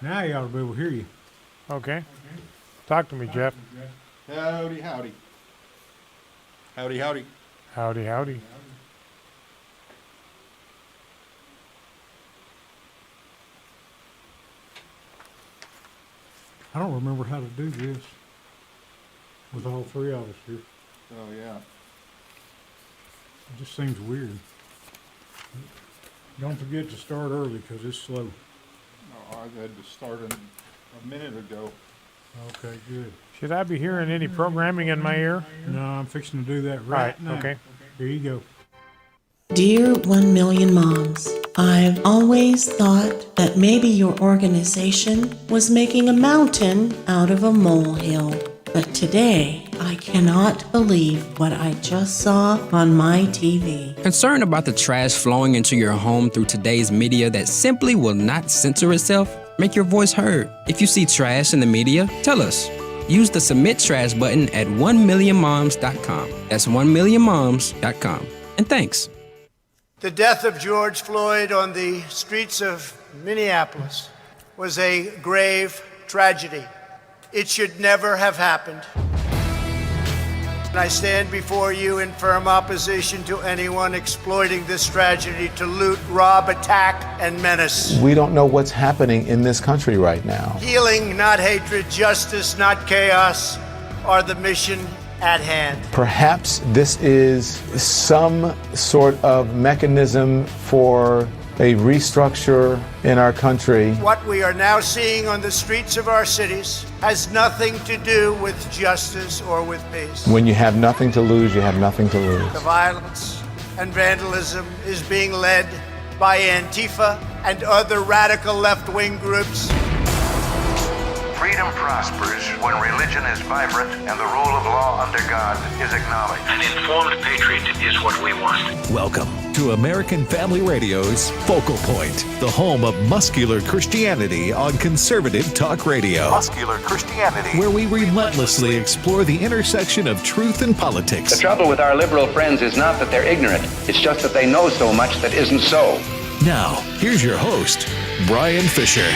Now you ought to be able to hear you. Okay. Talk to me, Jeff. Howdy, howdy. Howdy, howdy. Howdy, howdy. I don't remember how to do this with all three of us here. Oh, yeah. It just seems weird. Don't forget to start early because it's slow. Oh, I had to start a minute ago. Okay, good. Should I be hearing any programming in my ear? No, I'm fixing to do that right now. Okay. Here you go. Dear 1 Million Moms, I've always thought that maybe your organization was making a mountain out of a molehill. But today, I cannot believe what I just saw on my TV. Concerned about the trash flowing into your home through today's media that simply will not censor itself? Make your voice heard. If you see trash in the media, tell us. Use the Submit Trash button at 1millionmoms.com. That's 1millionmoms.com. And thanks. The death of George Floyd on the streets of Minneapolis was a grave tragedy. It should never have happened. And I stand before you in firm opposition to anyone exploiting this tragedy to loot, rob, attack, and menace. We don't know what's happening in this country right now. Healing, not hatred, justice, not chaos, are the mission at hand. Perhaps this is some sort of mechanism for a restructure in our country. What we are now seeing on the streets of our cities has nothing to do with justice or with peace. When you have nothing to lose, you have nothing to lose. The violence and vandalism is being led by Antifa and other radical left-wing groups. Freedom prospers when religion is vibrant and the rule of law under God is acknowledged. An informed patriot is what we want. Welcome to American Family Radio's Focal Point, the home of muscular Christianity on conservative talk radio. Muscular Christianity. Where we relentlessly explore the intersection of truth and politics. The trouble with our liberal friends is not that they're ignorant. It's just that they know so much that isn't so. Now, here's your host, Brian Fisher.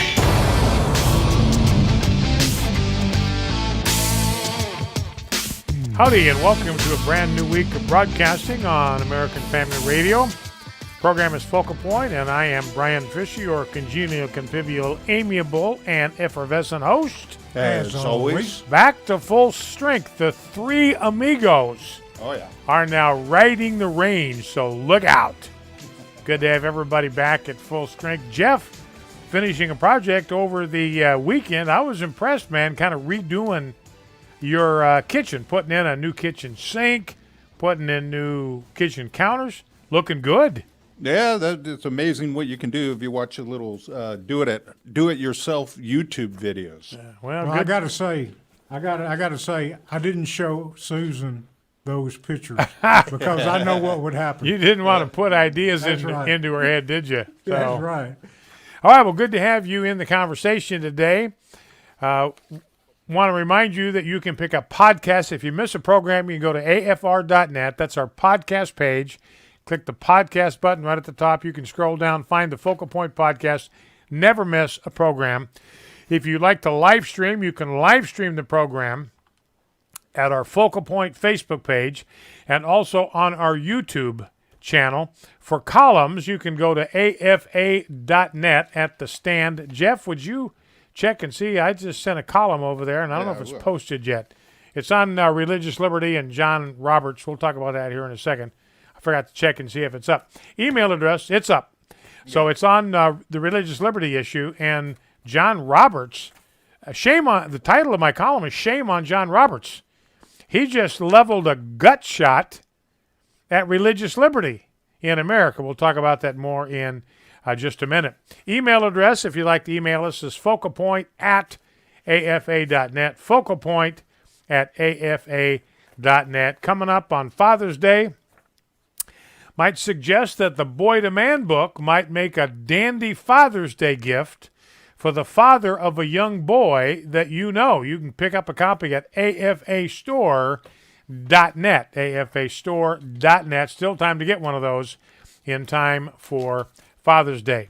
Howdy, and welcome to a brand new week of broadcasting on American Family Radio. Program is Focal Point, and I am Brian Fisher, your congenial, convivial, amiable, and effervescent host. As always. Back to full strength, the three amigos are now riding the range, so look out. Good to have everybody back at full strength. Jeff, finishing a project over the weekend. I was impressed, man, kind of redoing your kitchen, putting in a new kitchen sink, putting in new kitchen counters, looking good. Yeah, it's amazing what you can do if you watch a little do-it-yourself YouTube videos. Well, I gotta say, I didn't show Susan those pictures because I know what would happen. You didn't want to put ideas right. into her head, did you? That's right. All right, well, good to have you in the conversation today. Want to remind you that you can pick up podcasts. If you miss a program, you can go to afr.net. That's our podcast page. Click the podcast button right at the top. You can scroll down, find the Focal Point podcast. Never miss a program. If you'd like to live stream, you can live stream the program at our Focal Point Facebook page and also on our YouTube channel. For columns, you can go to afa.net at the stand. Jeff, would you check and see? I just sent a column over there, and I don't know if it's posted yet. It's on Religious Liberty and John Roberts. We'll talk about that here in a second. I forgot to check and see if it's up. Email address, it's up. So it's on the Religious Liberty issue, and John Roberts, shame on, the title of my column is Shame on John Roberts. He just leveled a gut shot at religious liberty in America. We'll talk about that more in just a minute. Email address, if you'd like to email us, is focalpoint@afa.net. Focalpoint@afa.net. Coming up on Father's Day, might suggest that the Boy to Man book might make a dandy Father's Day gift for the father of a young boy that you know. You can pick up a copy at afastore.net. afastore.net. Still time to get one of those in time for Father's Day.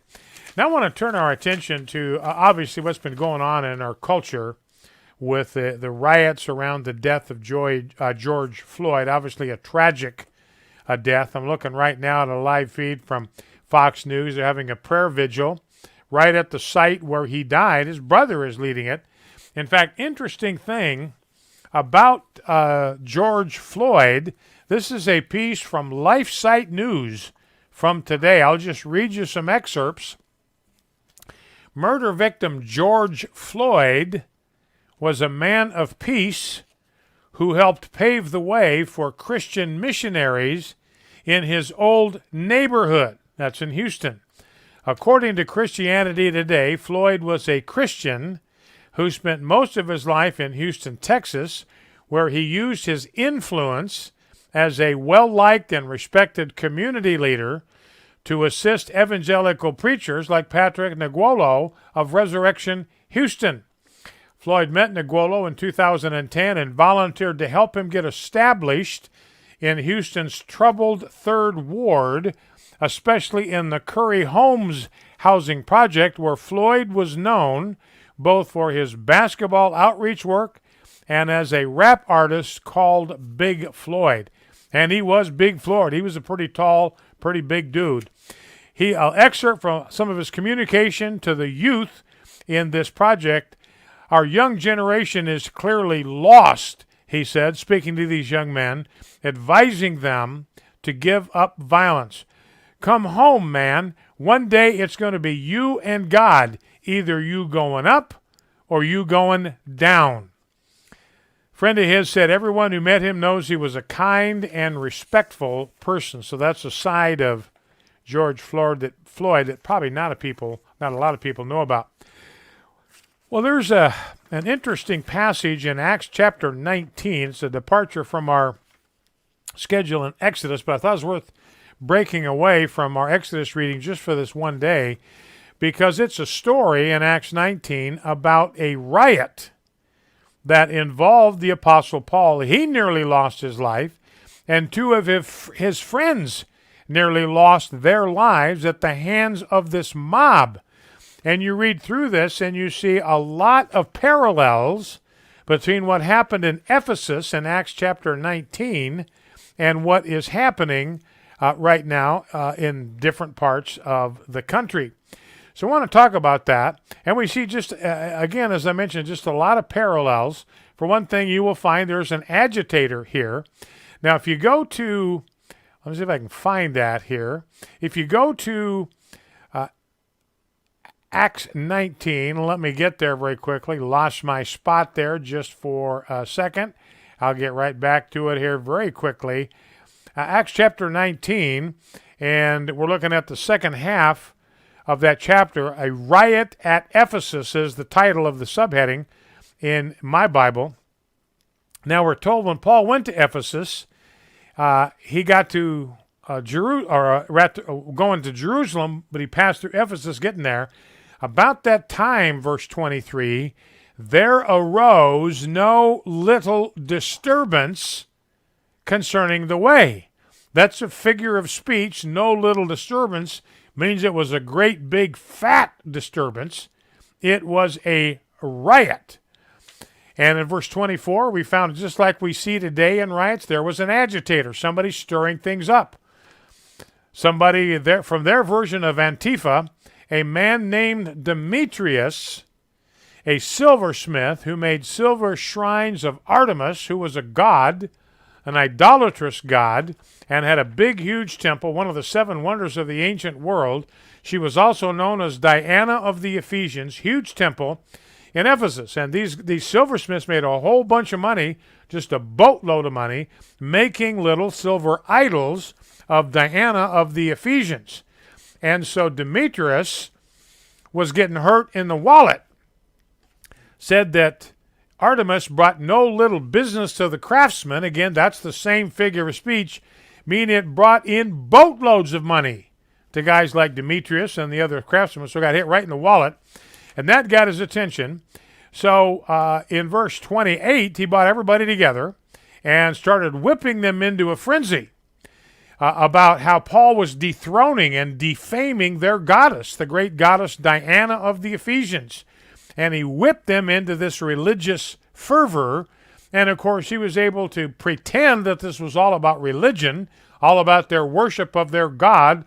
Now I want to turn our attention to obviously what's been going on in our culture with the riots around the death of George Floyd. Obviously a tragic death. I'm looking right now at a live feed from Fox News. They're having a prayer vigil right at the site where he died. His brother is leading it. In fact, interesting thing about George Floyd, this is a piece from LifeSite News from today. I'll just read you some excerpts. Murder victim George Floyd was a man of peace who helped pave the way for Christian missionaries in his old neighborhood. That's in Houston. According to Christianity Today, Floyd was a Christian who spent most of his life in Houston, Texas, where he used his influence as a well-liked and respected community leader to assist evangelical preachers like Patrick Nguolo of Resurrection Houston. Floyd met Nguolo in 2010 and volunteered to help him get established in Houston's troubled Third Ward, especially in the Curry Homes housing project, where Floyd was known both for his basketball outreach work and as a rap artist called Big Floyd. And he was Big Floyd. He was a pretty tall, pretty big dude. I'll excerpt from some of his communication to the youth in this project. Our young generation is clearly lost, he said, speaking to these young men, advising them to give up violence. Come home, man. One day it's going to be you and God, either you going up or you going down. Friend of his said everyone who met him knows he was a kind and respectful person. So that's a side of George Floyd that probably not a lot of people know about. Well, there's an interesting passage in Acts chapter 19. It's a departure from our schedule in Exodus, but I thought it was worth breaking away from our Exodus reading just for this one day, because it's a story in Acts 19 about a riot that involved the Apostle Paul. He nearly lost his life, and two of his friends nearly lost their lives at the hands of this mob. And you read through this and you see a lot of parallels between what happened in Ephesus in Acts chapter 19 and what is happening right now in different parts of the country. So I want to talk about that. And we see just, again, as I mentioned, just a lot of parallels. For one thing, you will find there's an agitator here. Now, if you go to, let me see if I can find that here. If you go to Acts 19, let me get there very quickly. Lost my spot there just for a second. I'll get right back to it here very quickly. Acts chapter 19, and we're looking at the second half of that chapter. A riot at Ephesus is the title of the subheading in my Bible. Now we're told when Paul went to Ephesus, he got to going to Jerusalem, but he passed through Ephesus getting there. About that time, verse 23, there arose no little disturbance concerning the way. That's a figure of speech. No little disturbance means it was a great big fat disturbance. It was a riot. And in verse 24, we found just like we see today in riots, there was an agitator, somebody stirring things up. Somebody there, from their version of Antifa, a man named Demetrius, a silversmith who made silver shrines of Artemis, who was a god, an idolatrous god, and had a big, huge temple, one of the 7 wonders of the ancient world. She was also known as Diana of the Ephesians, huge temple in Ephesus. And these silversmiths made a whole bunch of money, just a boatload of money, making little silver idols of Diana of the Ephesians. And so Demetrius was getting hurt in the wallet. Said that Artemis brought no little business to the craftsmen. Again, that's the same figure of speech, meaning it brought in boatloads of money to guys like Demetrius and the other craftsmen. So got hit right in the wallet, and that got his attention. So in verse 28, he brought everybody together and started whipping them into a frenzy. about how Paul was dethroning and defaming their goddess, the great goddess Diana of the Ephesians. And he whipped them into this religious fervor. And of course, he was able to pretend that this was all about religion, all about their worship of their god,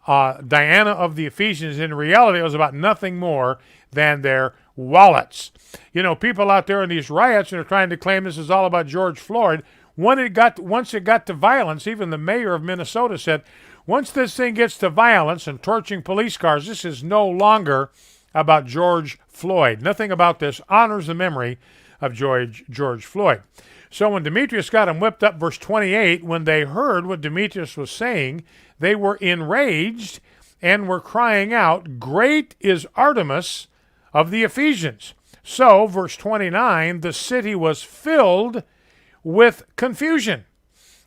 Diana of the Ephesians. In reality, it was about nothing more than their wallets. You know, people out there in these riots are trying to claim this is all about George Floyd. Once it got to violence, even the mayor of Minnesota said, once this thing gets to violence and torching police cars, this is no longer about George Floyd. Nothing about this honors the memory of George Floyd. So when Demetrius got him whipped up, verse 28, when they heard what Demetrius was saying, they were enraged and were crying out, "Great is Artemis of the Ephesians." So, verse 29, the city was filled with confusion,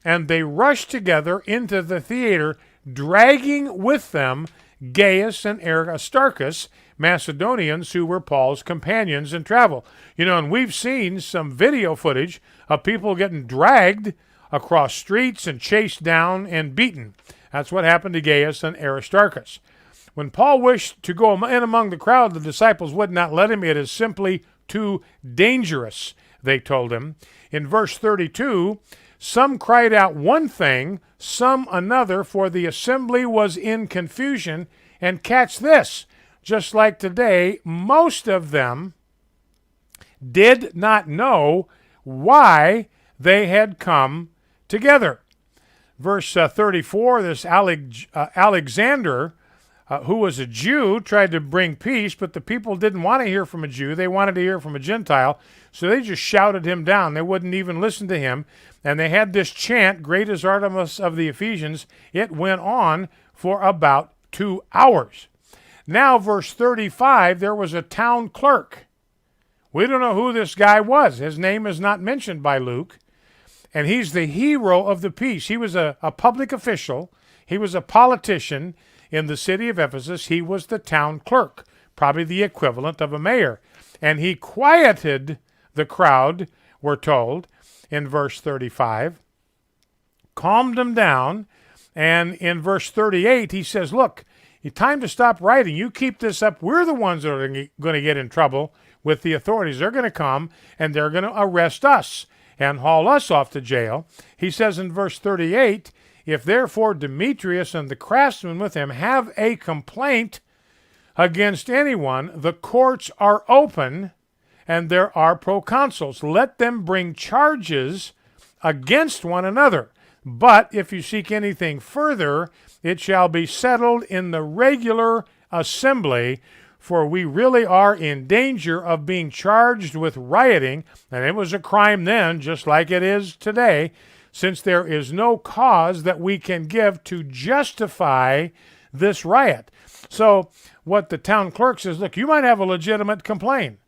and they rushed together into the theater, dragging with them Gaius and Aristarchus, Macedonians who were Paul's companions in travel. You know, and we've seen some video footage of people getting dragged across streets and chased down and beaten. That's what happened to Gaius and Aristarchus. When Paul wished to go in among the crowd, the disciples would not let him. It is simply too dangerous, they told him. In verse 32, some cried out one thing, some another, for the assembly was in confusion. And catch this, just like today, most of them did not know why they had come together. Verse 34, this Alexander, who was a Jew, tried to bring peace, but the people didn't want to hear from a Jew. They wanted to hear from a Gentile, so they just shouted him down. They wouldn't even listen to him, and they had this chant, "Great is Artemis of the Ephesians." It went on for about 2 hours. Now, verse 35, there was a town clerk. We don't know who this guy was. His name is not mentioned by Luke, and he's the hero of the peace. He was a public official. He was a politician in the city of Ephesus. He was the town clerk, probably the equivalent of a mayor. And he quieted the crowd, we're told, in verse 35, calmed them down. And in verse 38, he says, look, it's time to stop writing. You keep this up. We're the ones that are going to get in trouble with the authorities. They're going to come and they're going to arrest us and haul us off to jail. He says in verse 38, if therefore Demetrius and the craftsmen with him have a complaint against anyone, the courts are open and there are proconsuls. Let them bring charges against one another. But if you seek anything further, it shall be settled in the regular assembly, for we really are in danger of being charged with rioting, and it was a crime then, just like it is today, since there is no cause that we can give to justify this riot. So what the town clerk says, look, you might have a legitimate complaint.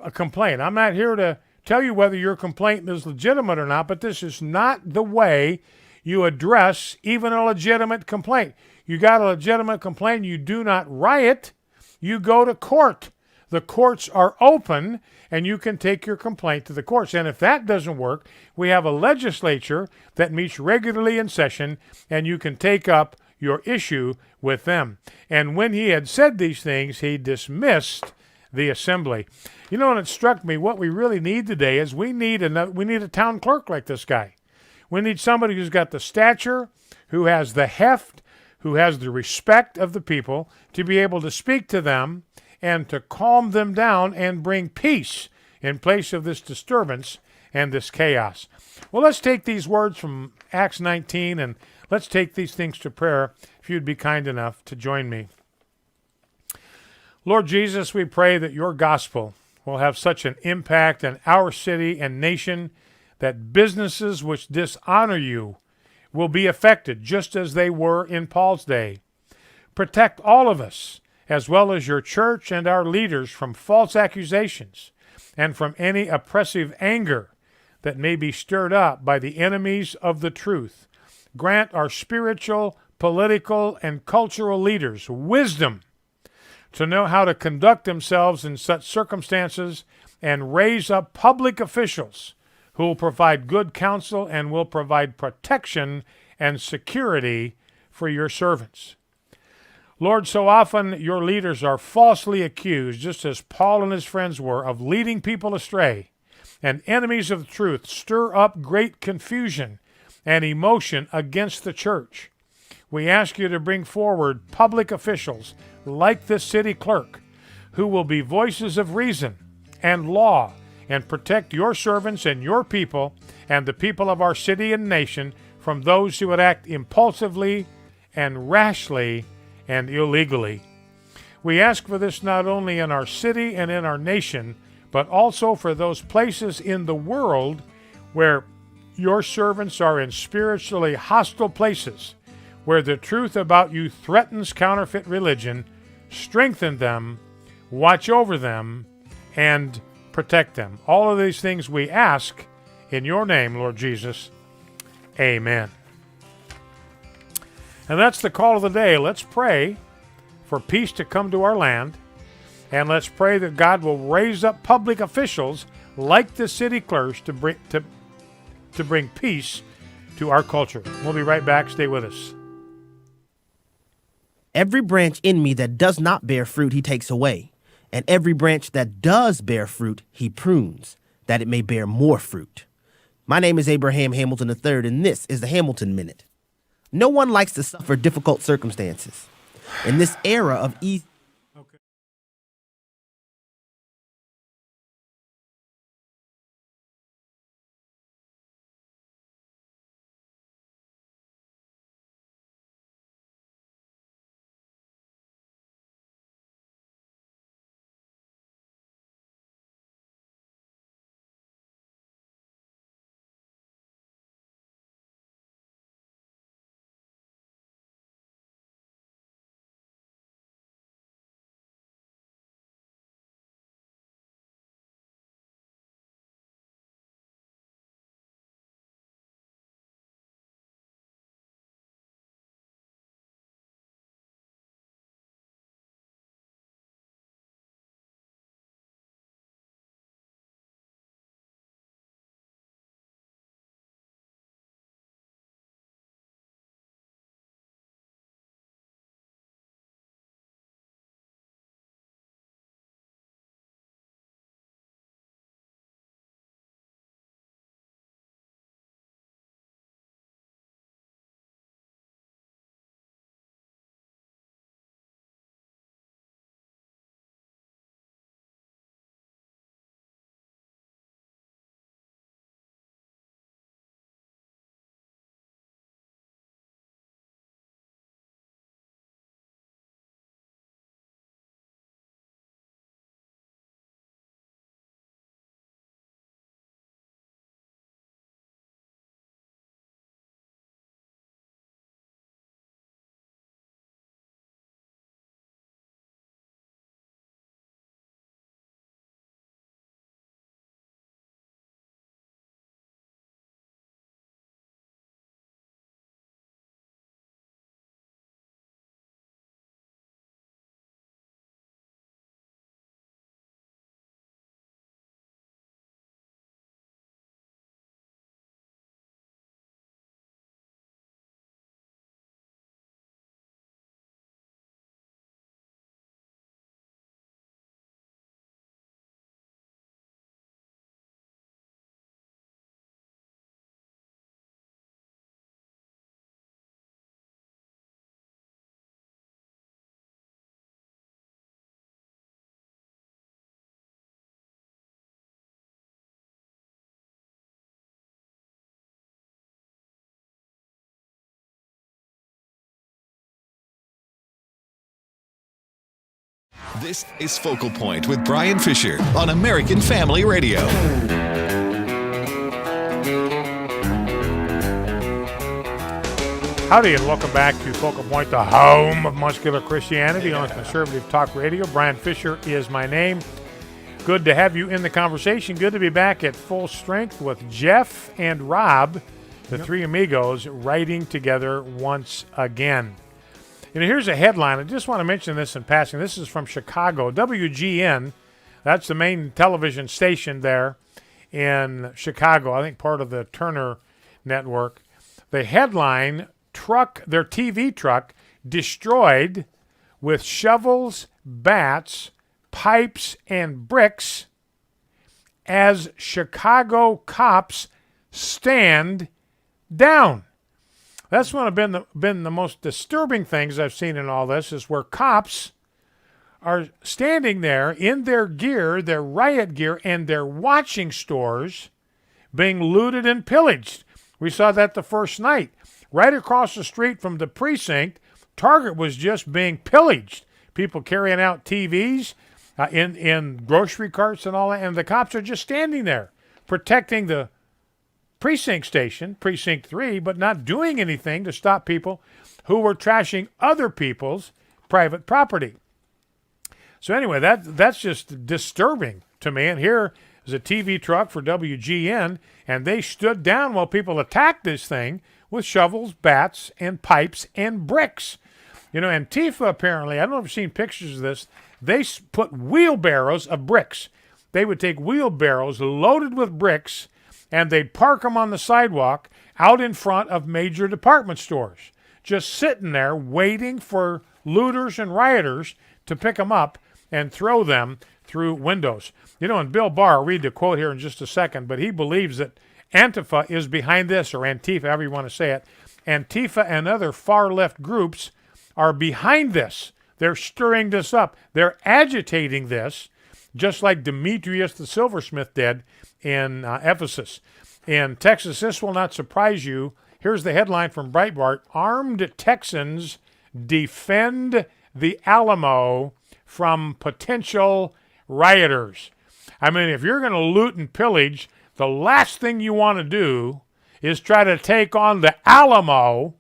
I'm not here to tell you whether your complaint is legitimate or not, but this is not the way you address even a legitimate complaint. You got a legitimate complaint, you do not riot, you go to court. The courts are open, and you can take your complaint to the courts. And if that doesn't work, we have a legislature that meets regularly in session, and you can take up your issue with them. And when he had said these things, he dismissed the assembly. You know, and it struck me, what we really need today is we need a town clerk like this guy. We need somebody who's got the stature, who has the heft, who has the respect of the people, to be able to speak to them and to calm them down and bring peace in place of this disturbance and this chaos. Well, let's take these words from Acts 19 and let's take these things to prayer, if you'd be kind enough to join me. Lord Jesus, we pray that your gospel will have such an impact in our city and nation that businesses which dishonor you will be affected just as they were in Paul's day. Protect all of us, as well as your church and our leaders, from false accusations and from any oppressive anger that may be stirred up by the enemies of the truth. Grant our spiritual, political, and cultural leaders wisdom to know how to conduct themselves in such circumstances and raise up public officials who will provide good counsel and will provide protection and security for your servants. Lord, so often your leaders are falsely accused, just as Paul and his friends were, of leading people astray, and enemies of the truth stir up great confusion and emotion against the church. We ask you to bring forward public officials like this city clerk, who will be voices of reason and law and protect your servants and your people and the people of our city and nation from those who would act impulsively and rashly and illegally. We ask for this not only in our city and in our nation, but also for those places in the world where your servants are in spiritually hostile places, where the truth about you threatens counterfeit religion. Strengthen them, watch over them, and protect them. All of these things we ask in your name, Lord Jesus. Amen. And that's the call of the day. Let's pray for peace to come to our land, and let's pray that God will raise up public officials like the city clerks to bring peace to our culture. We'll be right back. Stay with us. Every branch in me that does not bear fruit, he takes away. And every branch that does bear fruit, he prunes, that it may bear more fruit. My name is Abraham Hamilton III, and this is the Hamilton Minute. No one likes to suffer difficult circumstances. In this era of ease. This is Focal Point with Brian Fisher on American Family Radio. Howdy, and welcome back to Focal Point, the home of muscular Christianity on Conservative Talk Radio. Brian Fisher is my name. Good to have you in the conversation. Good to be back at full strength with Jeff and Rob, the three amigos, writing together once again. You know, here's a headline. I just want to mention this in passing. This is from Chicago. WGN, that's the main television station there in Chicago, I think part of the Turner network. The headline, their TV truck destroyed with shovels, bats, pipes, and bricks as Chicago cops stand down. That's one of been the most disturbing things I've seen in all this, is where cops are standing there in their gear, their riot gear, and they're watching stores being looted and pillaged. We saw that the first night. Right across the street from the precinct, Target was just being pillaged. People carrying out TVs in grocery carts and all that, and the cops are just standing there protecting the precinct station, Precinct 3, but not doing anything to stop people who were trashing other people's private property. So anyway, that's just disturbing to me. And here is a TV truck for WGN, and they stood down while people attacked this thing with shovels, bats, and pipes and bricks. You know, Antifa apparently, I don't know if you've seen pictures of this, they put wheelbarrows of bricks. They would take wheelbarrows loaded with bricks, and they'd park them on the sidewalk out in front of major department stores, just sitting there waiting for looters and rioters to pick them up and throw them through windows. You know, and Bill Barr, I'll read the quote here in just a second, but he believes that Antifa is behind this, or Antifa, however you want to say it. Antifa and other far-left groups are behind this. They're stirring this up. They're agitating this, just like Demetrius the silversmith did in Ephesus. In Texas, this will not surprise you. Here's the headline from Breitbart: Armed Texans defend the Alamo from potential rioters. I mean, if you're going to loot and pillage, the last thing you want to do is try to take on the Alamo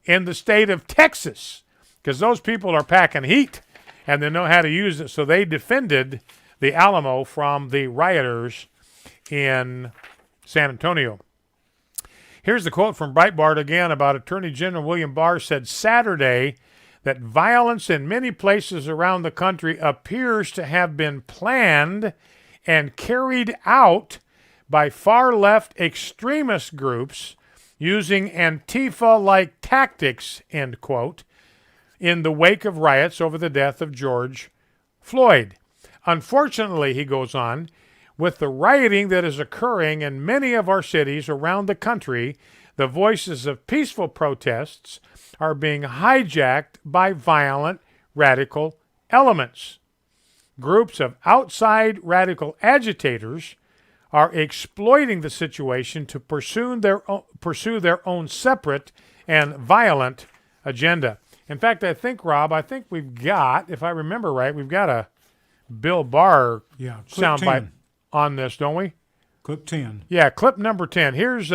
in the state of Texas, because those people are packing heat and they know how to use it. So they defended the Alamo from the rioters in San Antonio. Here's the quote from Breitbart again about Attorney General William Barr said Saturday that violence in many places around the country appears to have been planned and carried out by far-left extremist groups using Antifa-like tactics, end quote, in the wake of riots over the death of George Floyd. Unfortunately, he goes on, with the rioting that is occurring in many of our cities around the country, the voices of peaceful protests are being hijacked by violent radical elements. Groups of outside radical agitators are exploiting the situation to pursue their own separate and violent agenda. In fact, I think, Rob, we've got, if I remember right, we've got a Bill Barr soundbite on this, don't we? Clip 10. Yeah, clip number 10. Here's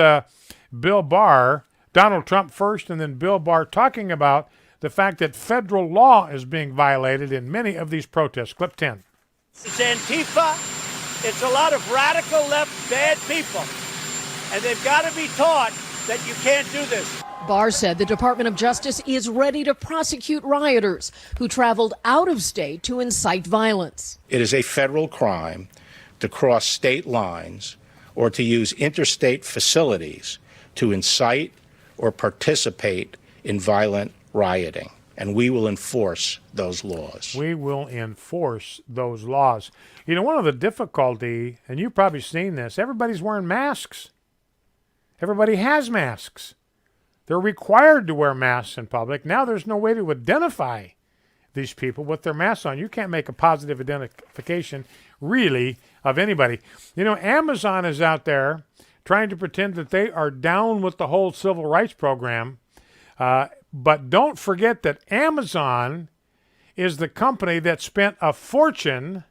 Bill Barr, Donald Trump first, and then Bill Barr talking about the fact that federal law is being violated in many of these protests. Clip 10. It's Antifa. It's a lot of radical left bad people. And they've got to be taught that you can't do this. Barr said the Department of Justice is ready to prosecute rioters who traveled out of state to incite violence. It is a federal crime to cross state lines or to use interstate facilities to incite or participate in violent rioting. And we will enforce those laws. We will enforce those laws. You know, one of the difficulty, and you've probably seen this, everybody's wearing masks. Everybody has masks. They're required to wear masks in public. Now there's no way to identify these people with their masks on. You can't make a positive identification, really, of anybody. You know, Amazon is out there trying to pretend that they are down with the whole civil rights program. But don't forget that Amazon is the company that spent a fortune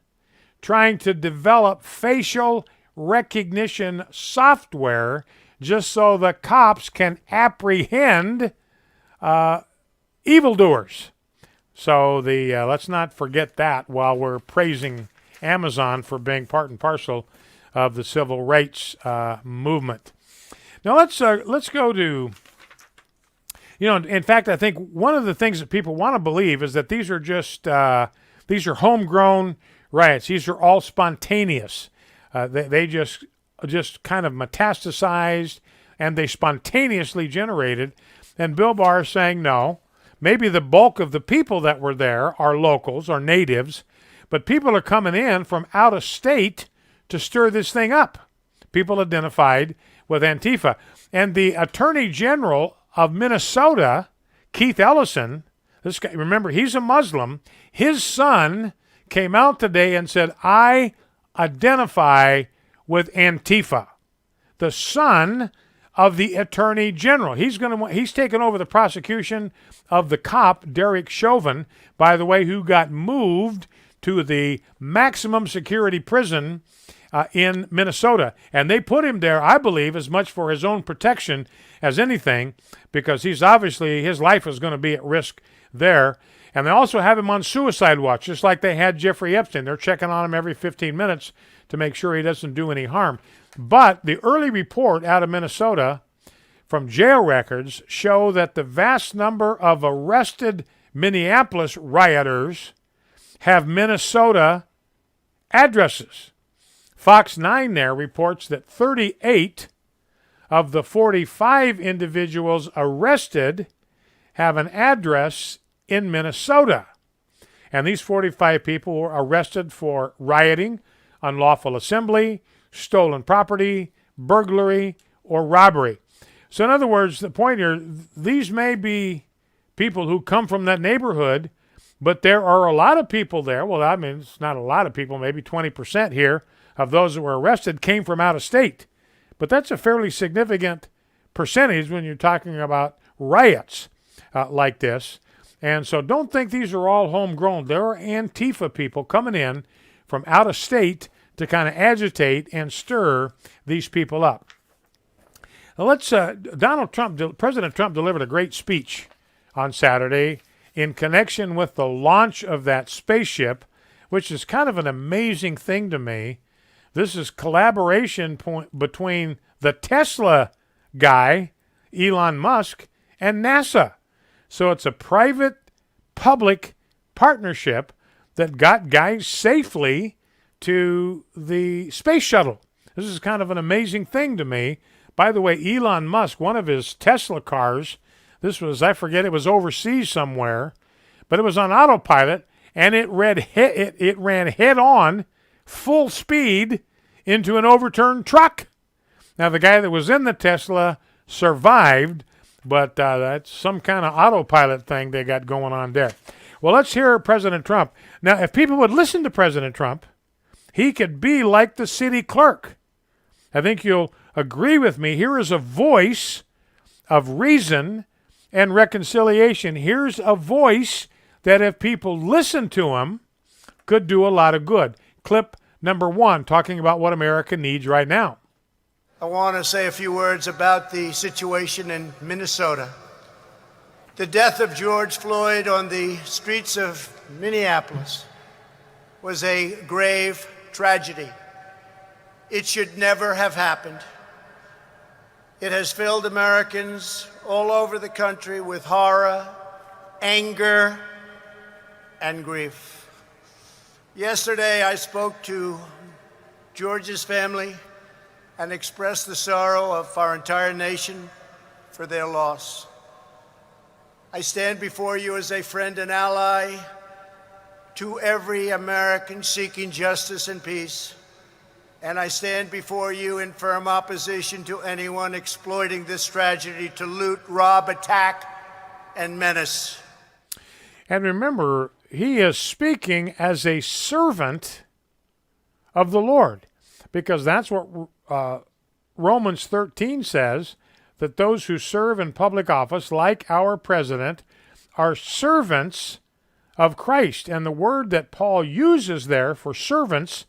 trying to develop facial recognition software just so the cops can apprehend evildoers. So let's not forget that while we're praising Amazon for being part and parcel of the civil rights movement. Now let's go to, you know, in fact, I think one of the things that people want to believe is that these are just these are homegrown riots. These are all spontaneous. They just kind of metastasized and they spontaneously generated. And Bill Barr is saying no. Maybe the bulk of the people that were there are locals or natives, but people are coming in from out of state to stir this thing up. People identified with Antifa. And the Attorney General of Minnesota, Keith Ellison, this guy, remember, he's a Muslim. His son came out today and said, I identify with Antifa. The son of the Attorney General. He's taken over the prosecution of the cop, Derek Chauvin, by the way, who got moved to the maximum security prison in Minnesota. And they put him there, I believe, as much for his own protection as anything, because his life is going to be at risk there. And they also have him on suicide watch, just like they had Jeffrey Epstein. They're checking on him every 15 minutes to make sure he doesn't do any harm. But the early report out of Minnesota from jail records show that the vast number of arrested Minneapolis rioters have Minnesota addresses. Fox 9 there reports that 38 of the 45 individuals arrested have an address in Minnesota. And these 45 people were arrested for rioting, unlawful assembly, stolen property, burglary, or robbery. So in other words, the point here, these may be people who come from that neighborhood, but there are a lot of people there. Well, I mean, it's not a lot of people, maybe 20% here of those that were arrested came from out of state. But that's a fairly significant percentage when you're talking about riots like this. And so don't think these are all homegrown. There are Antifa people coming in from out of state to kind of agitate and stir these people up. Now President Trump delivered a great speech on Saturday in connection with the launch of that spaceship, which is kind of an amazing thing to me. This is collaboration between the Tesla guy, Elon Musk, and NASA. So it's a private-public partnership that got guys safely to the space shuttle. This is kind of an amazing thing to me. By the way, Elon Musk, one of his Tesla cars, it was overseas somewhere, but it was on autopilot, and it ran head-on, full speed, into an overturned truck. Now, the guy that was in the Tesla survived, but that's some kind of autopilot thing they got going on there. Well, let's hear President Trump. Now, if people would listen to President Trump, he could be like the city clerk. I think you'll agree with me. Here is a voice of reason and reconciliation. Here's a voice that if people listen to him, could do a lot of good. Clip number 1, talking about what America needs right now. I want to say a few words about the situation in Minnesota. The death of George Floyd on the streets of Minneapolis was a grave tragedy. It should never have happened. It has filled Americans all over the country with horror, anger, and grief. Yesterday, I spoke to George's family and expressed the sorrow of our entire nation for their loss. I stand before you as a friend and ally to every American seeking justice and peace, and I stand before you in firm opposition to anyone exploiting this tragedy to loot, rob, attack, and menace. And remember, he is speaking as a servant of the Lord, because that's what Romans 13 says, that those who serve in public office, like our president, are servants of Christ. And the word that Paul uses there for servants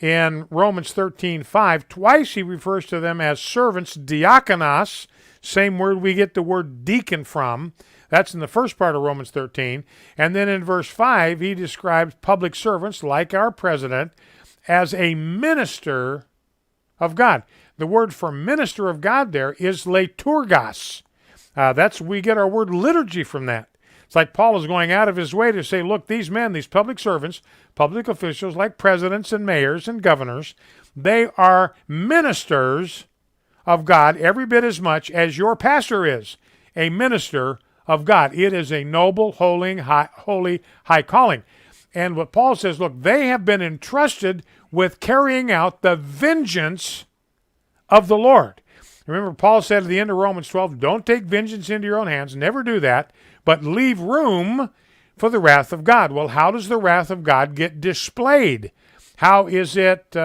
in Romans 13:5, twice he refers to them as servants, diakonos, same word we get the word deacon from. That's in the first part of Romans 13. And then in verse 5, he describes public servants, like our president, as a minister of God. The word for minister of God there is liturgos. We get our word liturgy from that. It's like Paul is going out of his way to say, look, these men, these public servants, public officials like presidents and mayors and governors, they are ministers of God every bit as much as your pastor is a minister of God. It is a noble, holy, high calling. And what Paul says, look, they have been entrusted with carrying out the vengeance of the Lord. Remember, Paul said at the end of Romans 12, don't take vengeance into your own hands, never do that, but leave room for the wrath of God. Well, how does the wrath of God get displayed? How is it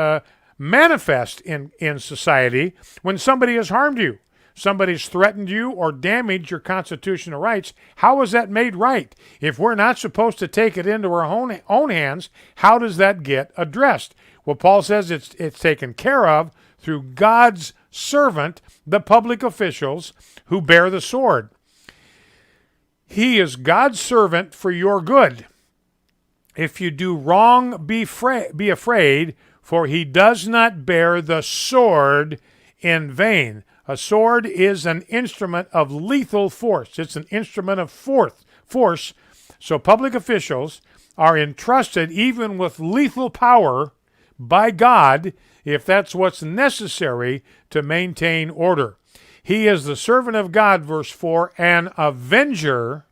manifest in society when somebody has harmed you? Somebody's threatened you or damaged your constitutional rights. How is that made right? If we're not supposed to take it into our own hands, how does that get addressed? Well, Paul says it's taken care of through God's servant, the public officials who bear the sword. He is God's servant for your good. If you do wrong, be afraid, for he does not bear the sword in vain. A sword is an instrument of lethal force. It's an instrument of force. So public officials are entrusted even with lethal power by God if that's what's necessary to maintain order. He is the servant of God, verse 4, an avenger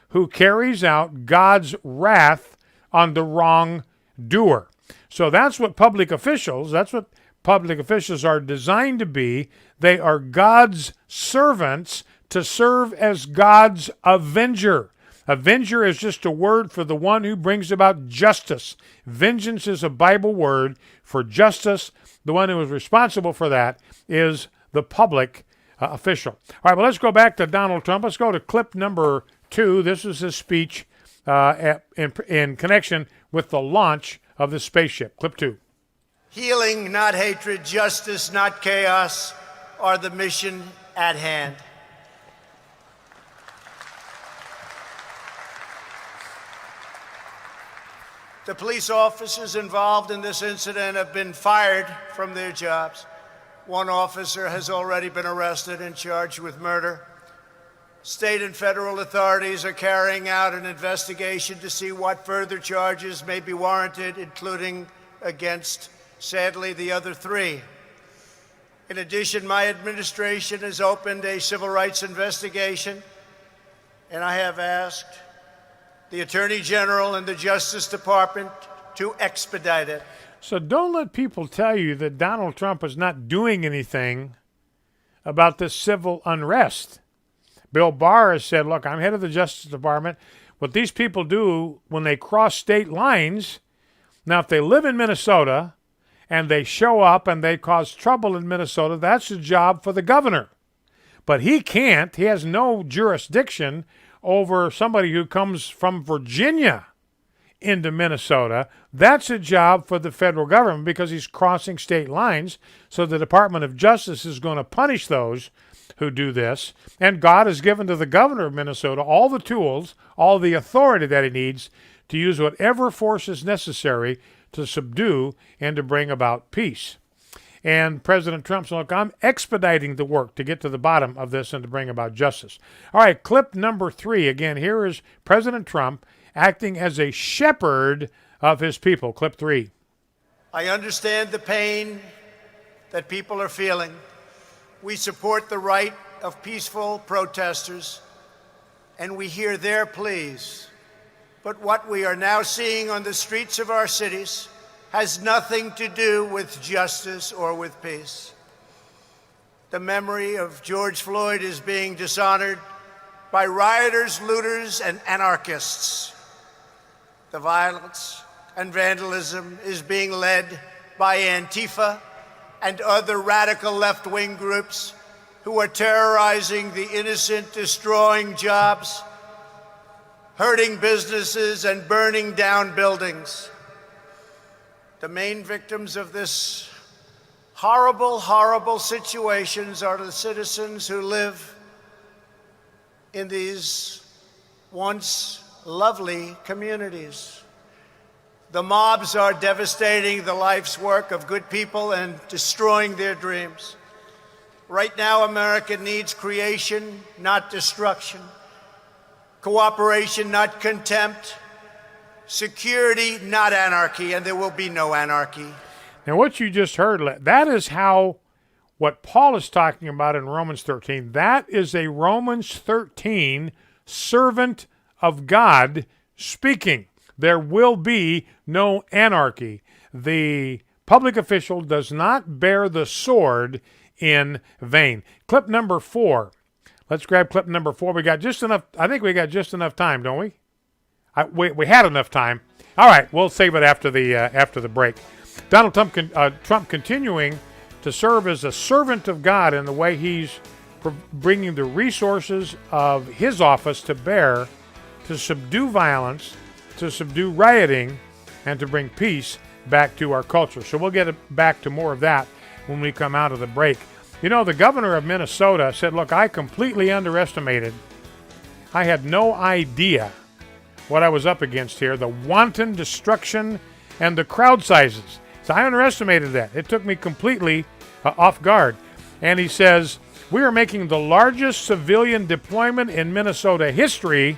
who carries out God's wrath on the wrongdoer. So that's what public officials are designed to be. They are God's servants to serve as God's avenger. Avenger is just a word for the one who brings about justice. Vengeance is a Bible word for justice. The one who is responsible for that is the public official. All right, well, let's go back to Donald Trump. Let's go to clip number 2. This is his speech in connection with the launch of the spaceship. Clip 2. Healing, not hatred, justice, not chaos, are the mission at hand. The police officers involved in this incident have been fired from their jobs. One officer has already been arrested and charged with murder. State and federal authorities are carrying out an investigation to see what further charges may be warranted, including against, sadly, the other 3. In addition, my administration has opened a civil rights investigation, and I have asked the Attorney General and the Justice Department to expedite it. So don't let people tell you that Donald Trump is not doing anything about this civil unrest. Bill Barr has said, look, I'm head of the Justice Department. What these people do when they cross state lines, now if they live in Minnesota and they show up and they cause trouble in Minnesota, that's a job for the governor. But he can't. He has no jurisdiction over somebody who comes from Virginia into Minnesota. That's a job for the federal government because he's crossing state lines. So the Department of Justice is going to punish those who do this. And God has given to the governor of Minnesota all the tools, all the authority that he needs to use whatever force is necessary to subdue and to bring about peace. And President Trump said, look, I'm expediting the work to get to the bottom of this and to bring about justice. All right, clip number 3. Again, here is President Trump acting as a shepherd of his people. Clip 3. I understand the pain that people are feeling. We support the right of peaceful protesters, and we hear their pleas. But what we are now seeing on the streets of our cities has nothing to do with justice or with peace. The memory of George Floyd is being dishonored by rioters, looters, and anarchists. The violence and vandalism is being led by Antifa and other radical left-wing groups who are terrorizing the innocent, destroying jobs, hurting businesses, and burning down buildings. The main victims of this horrible, horrible situations are the citizens who live in these once lovely communities. The mobs are devastating the life's work of good people and destroying their dreams. Right now, America needs creation, not destruction. Cooperation, not contempt. Security, not anarchy, and there will be no anarchy. Now, what you just heard, that is how what Paul is talking about in Romans 13. That is a Romans 13 servant of God speaking. There will be no anarchy. The public official does not bear the sword in vain. Clip number 4. Let's grab clip number 4. We got just enough. I think we got just enough time, don't we? We had enough time. All right, we'll save it after the break. Donald Trump continuing to serve as a servant of God in the way he's bringing the resources of his office to bear to subdue violence, to subdue rioting, and to bring peace back to our culture. So we'll get back to more of that when we come out of the break. You know, the governor of Minnesota said, look, I completely underestimated. I had no idea what I was up against here, the wanton destruction and the crowd sizes. So I underestimated that. It took me completely off guard. And he says, we are making the largest civilian deployment in Minnesota history,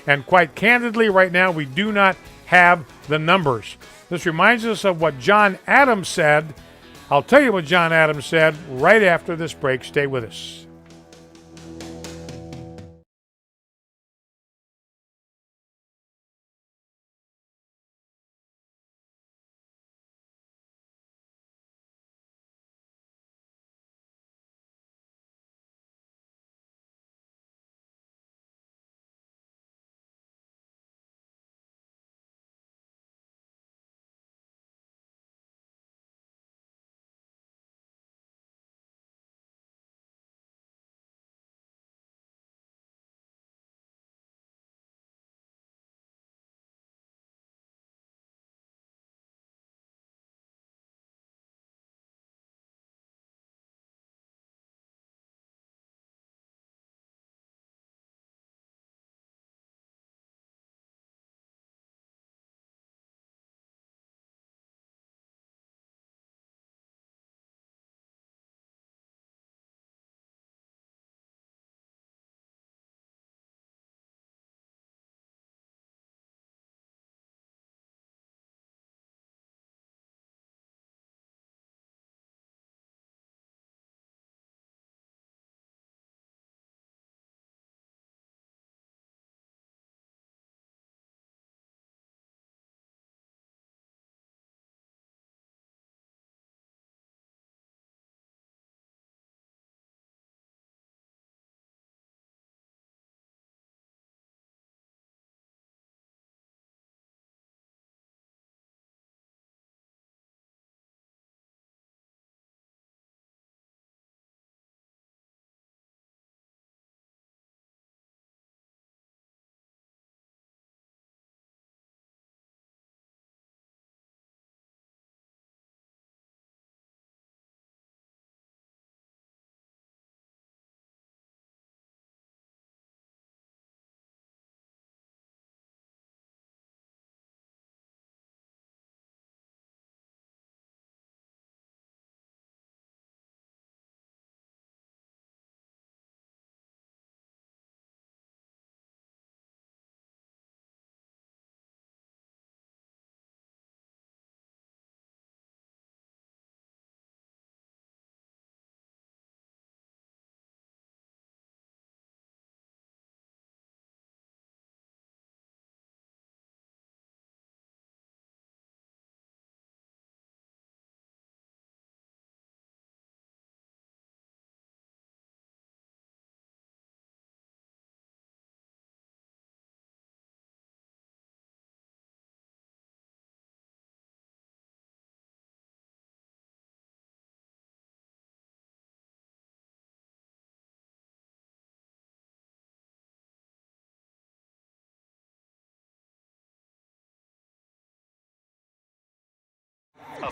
and quite candidly, right now, we do not have the numbers. This reminds us of what John Adams said. I'll tell you what John Adams said right after this break. Stay with us.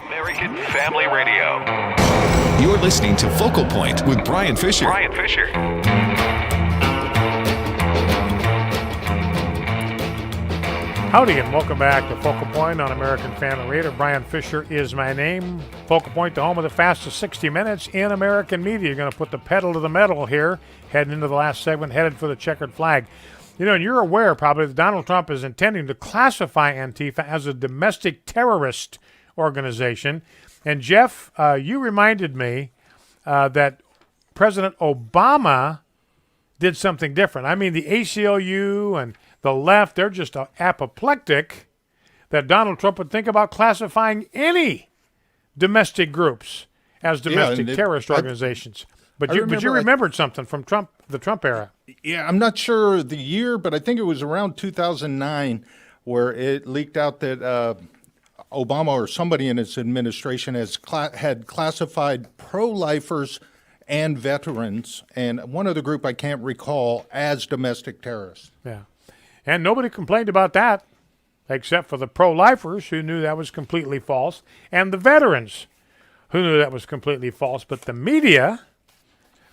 American Family Radio. You're listening to Focal Point with Brian Fisher. Brian Fisher. Howdy and welcome back to Focal Point on American Family Radio. Brian Fisher is my name. Focal Point, the home of the fastest 60 minutes in American media. You're going to put the pedal to the metal here, heading into the last segment, headed for the checkered flag. You know, and you're aware probably that Donald Trump is intending to classify Antifa as a domestic terrorist organization. And Jeff, you reminded me that President Obama did something different. I mean, the ACLU and the left, they're just apoplectic that Donald Trump would think about classifying any domestic groups as domestic terrorist organizations. But you remembered something from the Trump era. Yeah, I'm not sure the year, but I think it was around 2009 where it leaked out that Obama or somebody in his administration had classified pro-lifers and veterans, and one other group I can't recall, as domestic terrorists. Yeah. And nobody complained about that, except for the pro-lifers who knew that was completely false, and the veterans who knew that was completely false. But the media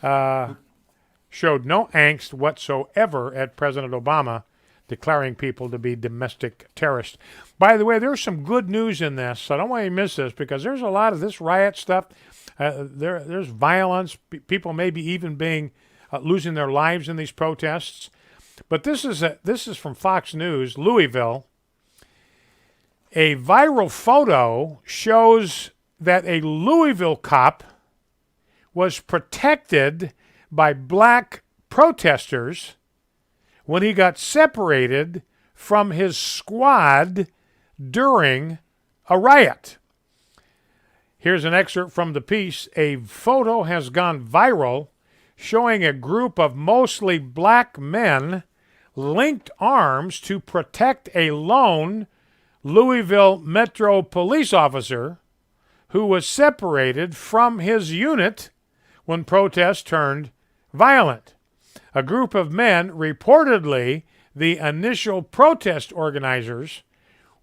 showed no angst whatsoever at President Obama declaring people to be domestic terrorists. By the way, there's some good news in this, so I don't want you to miss this, because there's a lot of this riot stuff. There's violence, people maybe even being losing their lives in these protests. But this is from Fox News, Louisville. A viral photo shows that a Louisville cop was protected by black protesters when he got separated from his squad during a riot. Here's an excerpt from the piece. A photo has gone viral showing a group of mostly black men linked arms to protect a lone Louisville Metro police officer who was separated from his unit when protests turned violent. A group of men, reportedly the initial protest organizers,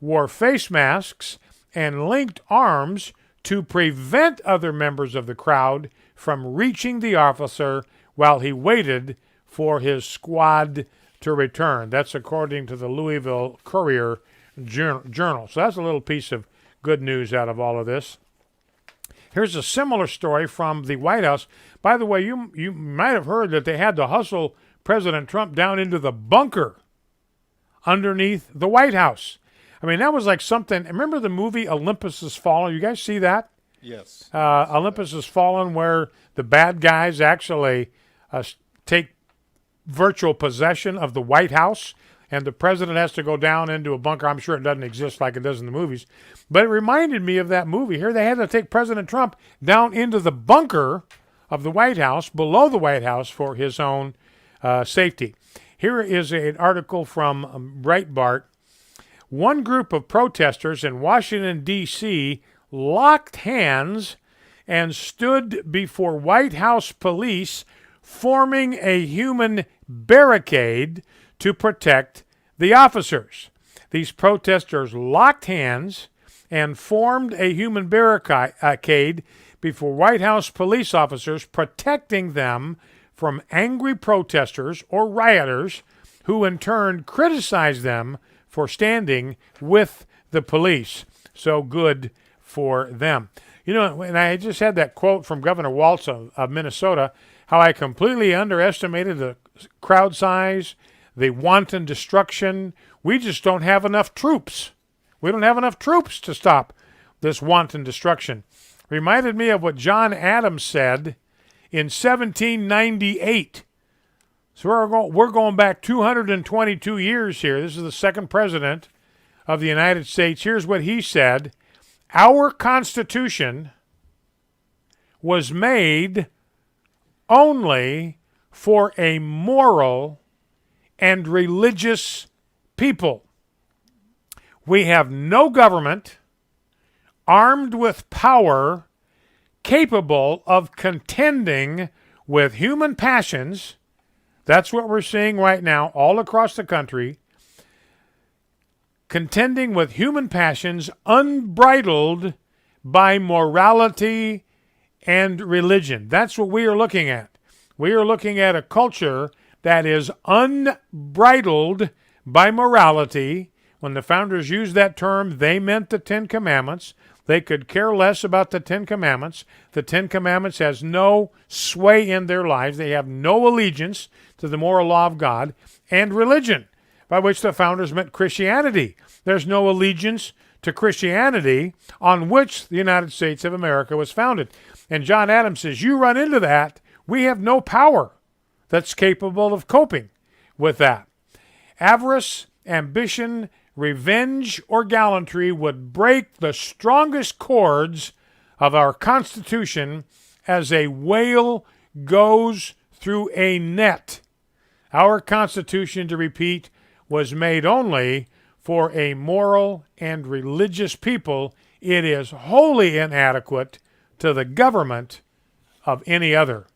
wore face masks and linked arms to prevent other members of the crowd from reaching the officer while he waited for his squad to return. That's according to the Louisville Courier Journal. So that's a little piece of good news out of all of this. Here's a similar story from the White House. By the way, you might have heard that they had to hustle President Trump down into the bunker underneath the White House. I mean, that was like something. Remember the movie Olympus Has Fallen? You guys see that? Yes. Olympus Has Fallen, where the bad guys actually take virtual possession of the White House, and the president has to go down into a bunker. I'm sure it doesn't exist like it does in the movies, but it reminded me of that movie. Here they had to take President Trump down into the bunker of the White House, below the White House, for his own safety. Here is an article from Breitbart. One group of protesters in Washington, D.C. locked hands and stood before White House police, forming a human barricade to protect the officers. These protesters locked hands and formed a human barricade before White House police officers, protecting them from angry protesters or rioters who in turn criticized them for standing with the police. So good for them. You know, and I just had that quote from Governor Walz of Minnesota, how I completely underestimated the crowd size, the wanton destruction. We just don't have enough troops. We don't have enough troops to stop this wanton destruction. Reminded me of what John Adams said in 1798. So we're going back 222 years here. This is the second president of the United States. Here's what he said. Our Constitution was made only for a moral and religious people. We have no government armed with power capable of contending with human passions. That's what we're seeing right now all across the country. Contending with human passions unbridled by morality and religion. That's what we are looking at. We are looking at a culture that is unbridled by morality. When the founders used that term, they meant the Ten Commandments. They could care less about the Ten Commandments. The Ten Commandments has no sway in their lives. They have no allegiance to the moral law of God. And religion, by which the founders meant Christianity. There's no allegiance to Christianity on which the United States of America was founded. And John Adams says, you run into that, we have no power that's capable of coping with that. Avarice, ambition, revenge, or gallantry would break the strongest chords of our Constitution as a whale goes through a net. Our Constitution, to repeat, was made only for a moral and religious people. It is wholly inadequate to the government of any other.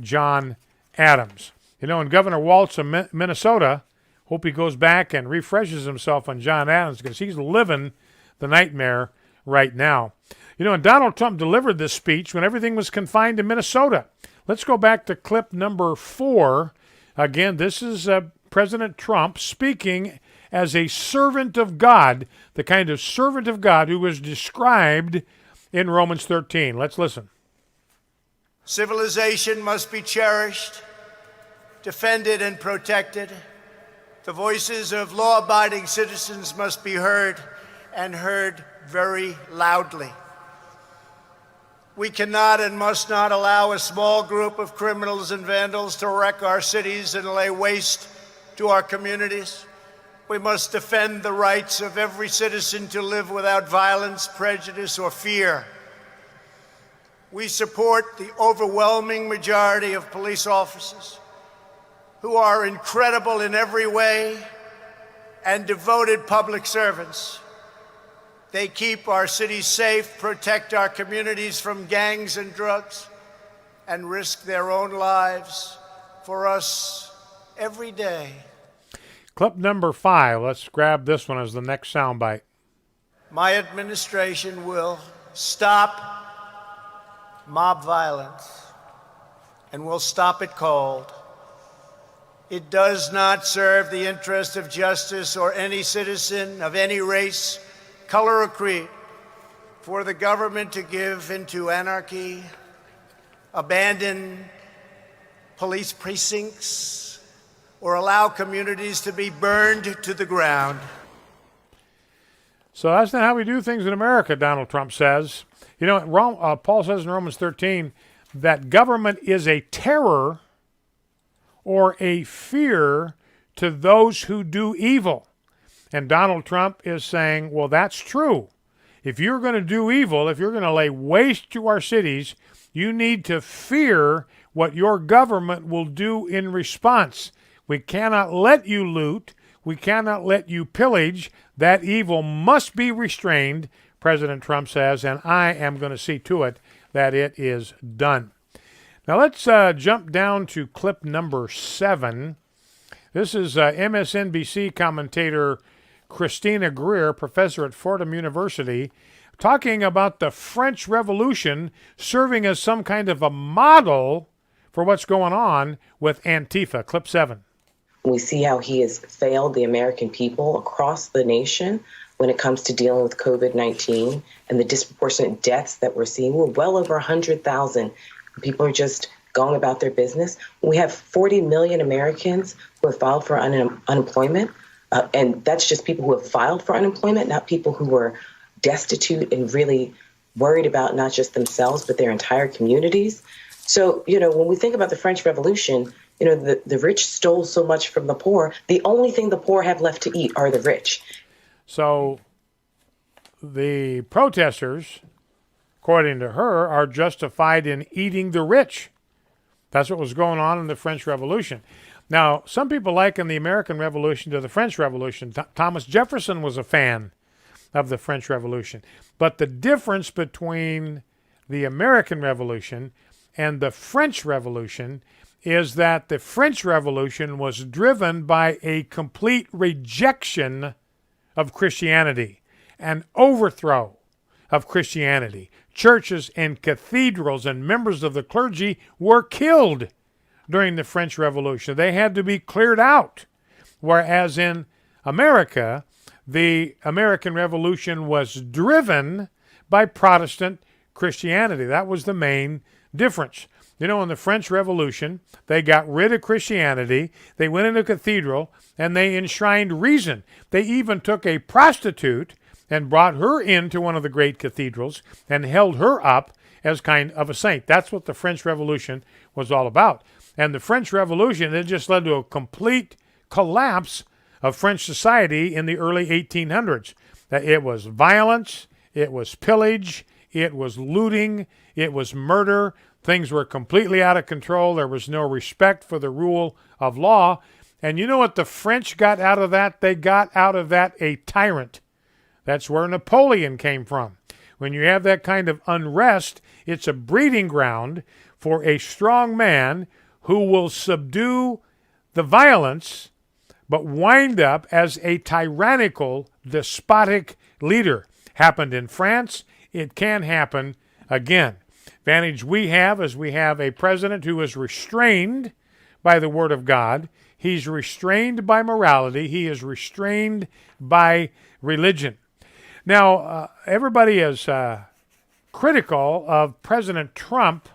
John Adams. You know, and Governor Walz of Minnesota, hope he goes back and refreshes himself on John Adams because he's living the nightmare right now. You know, and Donald Trump delivered this speech when everything was confined to Minnesota. Let's go back to clip number 4. Again, this is President Trump speaking as a servant of God, the kind of servant of God who was described in Romans 13. Let's listen. Civilization must be cherished, defended, and protected. The voices of law-abiding citizens must be heard, and heard very loudly. We cannot and must not allow a small group of criminals and vandals to wreck our cities and lay waste to our communities. We must defend the rights of every citizen to live without violence, prejudice, or fear. We support the overwhelming majority of police officers who are incredible in every way and devoted public servants. They keep our cities safe, protect our communities from gangs and drugs, and risk their own lives for us every day. Clip number 5. Let's grab this one as the next soundbite. My administration will stop mob violence, and will stop it cold. It does not serve the interest of justice or any citizen of any race, color, or creed for the government to give into anarchy, abandon police precincts, or allow communities to be burned to the ground. So that's not how we do things in America, Donald Trump says. You know, Paul says in Romans 13 that government is a terror or a fear to those who do evil. And Donald Trump is saying, well, that's true. If you're going to do evil, if you're going to lay waste to our cities, you need to fear what your government will do in response. We cannot let you loot. We cannot let you pillage. That evil must be restrained, President Trump says, and I am going to see to it that it is done. Now let's jump down to clip number 7. This is MSNBC commentator Christina Greer, professor at Fordham University, talking about the French Revolution serving as some kind of a model for what's going on with Antifa. Clip 7. We see how he has failed the American people across the nation when it comes to dealing with COVID-19 and the disproportionate deaths that we're seeing. We're well over 100,000. People are just going about their business. We have 40 million Americans who have filed for unemployment. And that's just people who have filed for unemployment, not people who were destitute and really worried about not just themselves, but their entire communities. So, you know, when we think about the French Revolution, you know, the rich stole so much from the poor. The only thing the poor have left to eat are the rich. So the protesters, according to her, are justified in eating the rich. That's what was going on in the French Revolution. Now, some people liken the American Revolution to the French Revolution. Thomas Jefferson was a fan of the French Revolution. But the difference between the American Revolution and the French Revolution is that the French Revolution was driven by a complete rejection of Christianity, an overthrow of Christianity. Churches and cathedrals and members of the clergy were killed during the French Revolution. They had to be cleared out. Whereas in America, the American Revolution was driven by Protestant Christianity. That was the main difference. You know, in the French Revolution, they got rid of Christianity, they went into a cathedral, and they enshrined reason. They even took a prostitute and brought her into one of the great cathedrals and held her up as kind of a saint. That's what the French Revolution was all about. And the French Revolution, it just led to a complete collapse of French society in the early 1800s. It was violence, it was pillage, it was looting, it was murder. Things were completely out of control. There was no respect for the rule of law. And you know what the French got out of that? They got out of that a tyrant. That's where Napoleon came from. When you have that kind of unrest, it's a breeding ground for a strong man who will subdue the violence but wind up as a tyrannical, despotic leader. Happened in France. It can happen again. Advantage we have is we have a president who is restrained by the Word of God. He's restrained by morality. He is restrained by religion. Now, everybody is critical of President Trump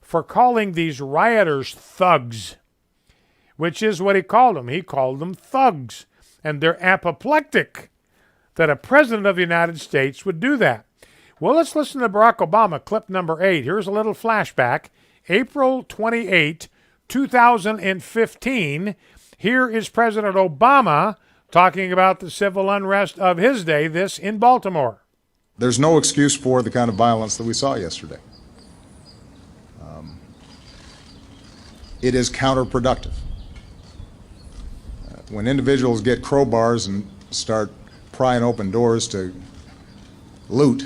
for calling these rioters thugs, which is what he called them. He called them thugs, and they're apoplectic that a president of the United States would do that. Well, let's listen to Barack Obama, clip number 8. Here's a little flashback. April 28, 2015. Here is President Obama talking about the civil unrest of his day, this in Baltimore. There's no excuse for the kind of violence that we saw yesterday. It is counterproductive. When individuals get crowbars and start prying open doors to loot,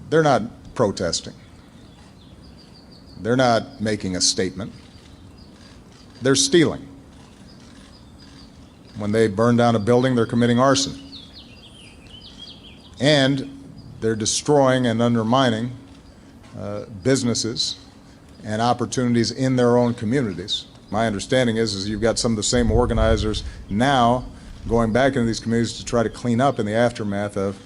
they're not protesting. They're not making a statement. They're stealing. When they burn down a building, they're committing arson. And they're destroying and undermining businesses and opportunities in their own communities. My understanding is you've got some of the same organizers now going back into these communities to try to clean up in the aftermath of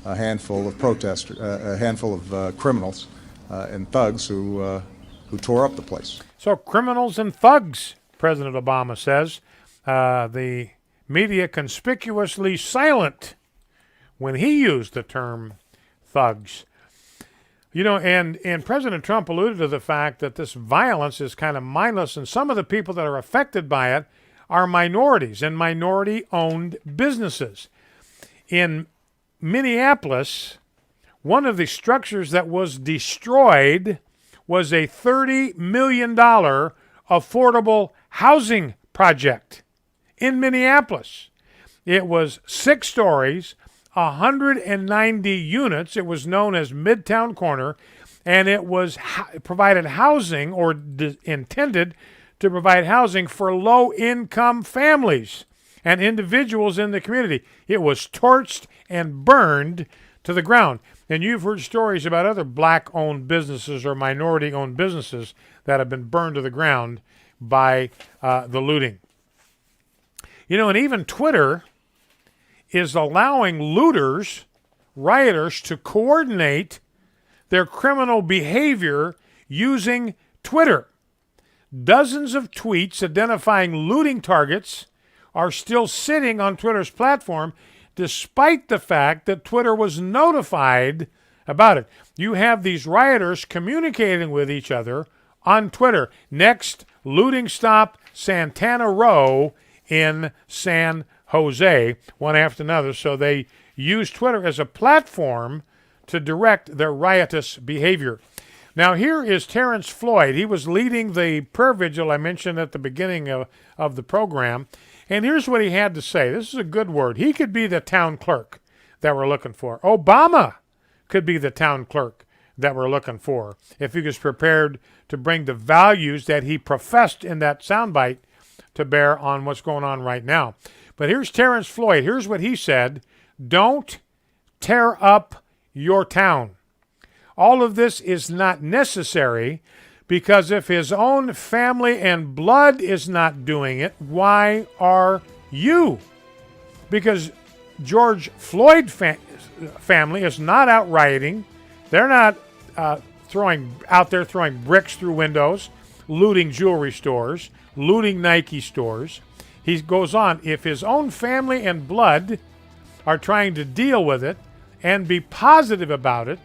a handful of protesters, a handful of criminals and thugs who tore up the place. So criminals and thugs, President Obama says. The media conspicuously silent when he used the term thugs. You know, and President Trump alluded to the fact that this violence is kind of mindless, and some of the people that are affected by it are minorities and minority-owned businesses. In Minneapolis, one of the structures that was destroyed was a $30 million affordable housing project in Minneapolis. It was 6 stories, 190 units. It was known as Midtown Corner, and it was provided housing, or intended to provide housing for low-income families and individuals in the community. It was torched and burned to the ground. And you've heard stories about other black-owned businesses or minority-owned businesses that have been burned to the ground by the looting. You know, and even Twitter is allowing looters, rioters, to coordinate their criminal behavior using Twitter. Dozens of tweets identifying looting targets are still sitting on Twitter's platform, despite the fact that Twitter was notified about it. You have these rioters communicating with each other on Twitter. Next, looting stop, Santana Row in San Jose, one after another. So they use Twitter as a platform to direct their riotous behavior. Now here is Terrence Floyd. He was leading the prayer vigil I mentioned at the beginning of the program. And here's what he had to say. This is a good word. He could be the town clerk that we're looking for. Obama could be the town clerk that we're looking for if he was prepared to bring the values that he professed in that soundbite to bear on what's going on right now. But here's Terrence Floyd. Here's what he said. Don't tear up your town. All of this is not necessary, because if his own family and blood is not doing it, why are you? Because George Floyd family is not out rioting. They're not throwing bricks through windows, looting jewelry stores, looting Nike stores. He goes on, if his own family and blood are trying to deal with it and be positive about it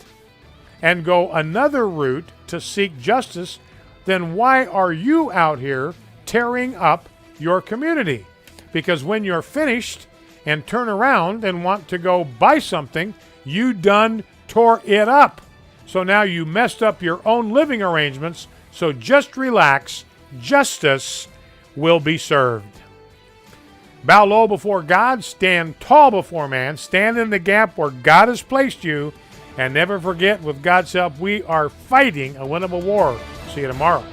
and go another route to seek justice, then why are you out here tearing up your community? Because when you're finished and turn around and want to go buy something, you done tore it up. So now you messed up your own living arrangements, so just relax. Justice will be served. Bow low before God, stand tall before man, stand in the gap where God has placed you, and never forget, with God's help, we are fighting a winnable war. See you tomorrow.